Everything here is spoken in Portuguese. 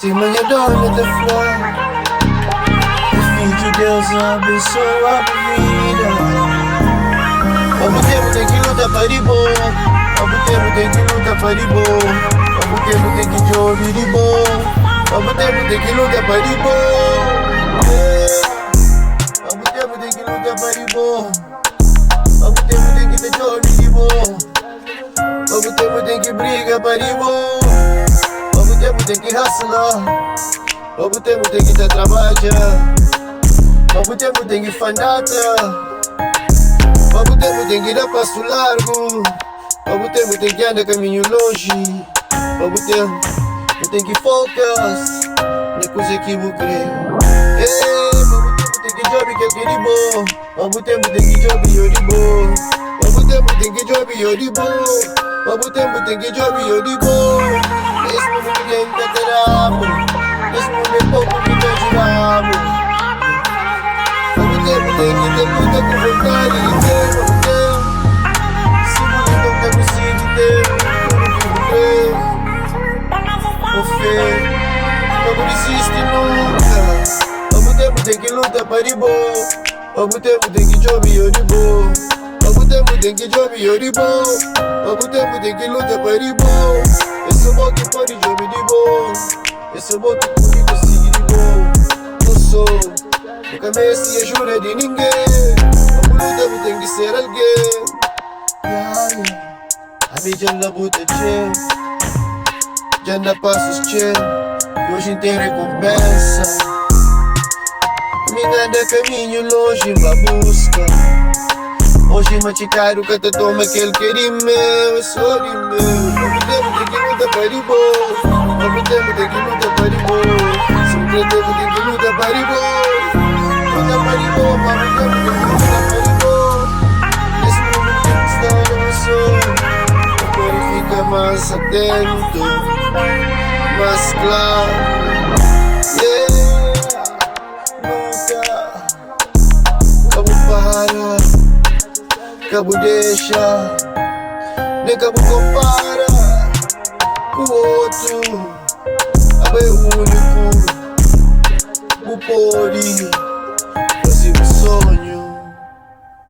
Se manhã dorme até flor. Filho de Deus abençoa a vida. Ao tempo tem que lutar para ir bom. Ao tempo tem que lutar para ir bom. Ao tempo tem que jogar de bom. Ao tempo tem que lutar para ir bom. Ao tempo tem que lutar para ir bom. Ao tempo tem que jogar de bom. Ao tempo tem que brigar para ir bom. Ao tempo tem que hustler. Ao tempo tem que trabalhar. Ao tempo tem que fanata. Ao tempo tem que dar passo largo. Ao tempo tem que andar caminho longe. Ao tempo tem que focus na coisa que eu creio. Ao tempo tem que jogar que é de bom. Ao tempo tem que jogar de bom. Ao tempo tem que jogar de bom. Ao tempo tem que jogar de bom. Esse momento que ainda terá. Esse momento pouco que te ajudamos. Ao tempo tem que ter luta com vontade de ter. Se você não consegue ter tudo que eu creio. Fé, não desiste nunca. Ao tempo tem que lutar para ir bom. Ao tempo tem que jogar de bom. Ao tempo tem que jogar de bom. Ao tempo tem que lutar para ir bom. Esse é o bom que pode jogar de bom. Esse é o bom que pode conseguir de bom. Não sou, nunca mereci ajuda de ninguém. Ao tempo tem que ser alguém. A mídia na buta cheia. Já anda passos cheio. E hoje tem recompensa. Minha anda caminho longe, uma busca. Hoje te caro que te toma aquele que é meu, é só de meu. Ao tempo tem que lutar para ir bom. Ao tempo tem que lutar para ir bom. Sempre tempo tem que lutar para ir bom. Lutar para ir bom, ao tempo tem que lutar para ir bom. Nesse mundo tem que estar na emoção. Agora fica mais atento, mais claro. Nunca, como para. Cabo deixa, nem cabo compara com o outro. Abre o único, o pode.